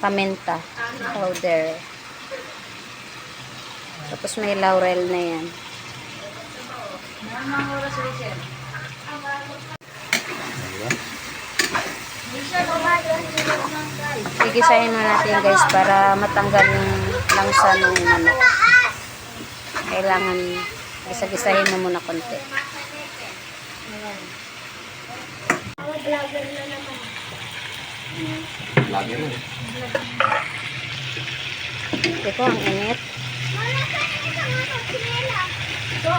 Paminta powder. Tapos may laurel na yan. Gigisahin mo natin guys para matanggal yung langsa ng manok. Kailangan gisa-gisahin mo muna konti. Vlogger na naman. Vlogger mo. Ito ang init. Wala ka na isang sinela. Ito.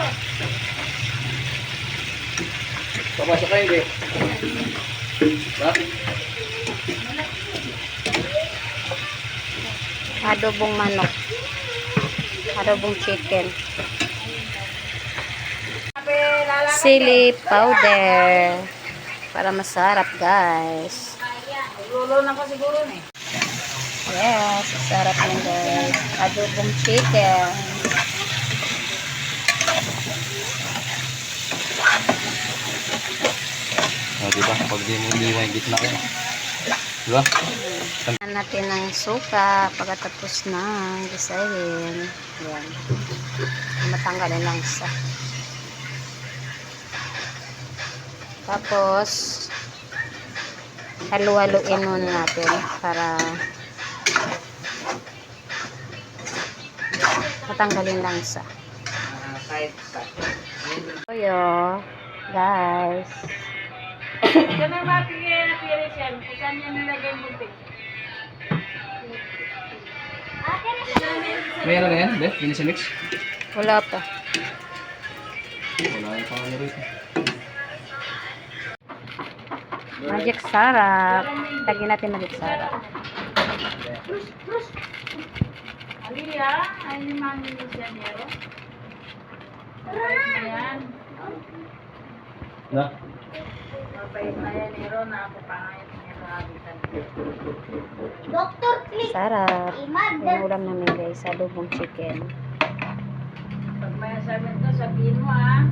Papasok kayo, hindi? Bakit? Adobong manok. Adobong chicken. Sili powder. Para masarap, guys. Lulo na ko siguro eh. Yes, masarap yan, guys. Adobong chicken. Diba? Pag di mo liwa yung gitna yan. Diba? Tignan natin ang suka pagkatapos ng gisahin. Yan. Matanggalin lang sa. Tapos, halu-haluin muna natin para matanggalin lang sa. Toyo, guys. Ito na mapigyan na piris yan. Saan niya nilagay yung buntik? May ano na yan? Hindi? Finish mix? Wala pa. Wala yung pangalan rito. Magic sarap. Tagin natin magic sarap. Alila, ay ni Mami Lucianero. Mabait na yan. Na? Mabait na yan, Nero, na ako pangayat niya sa habitan. Doctor, please. Sarap. Imad. Yung ulam namin guys, adobong chicken. Pag may assignment ka, sabihin mo ha.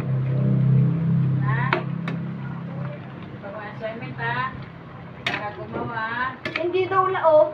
Ha? Pag may assignment ha, para gumawa. Hindi daw lao.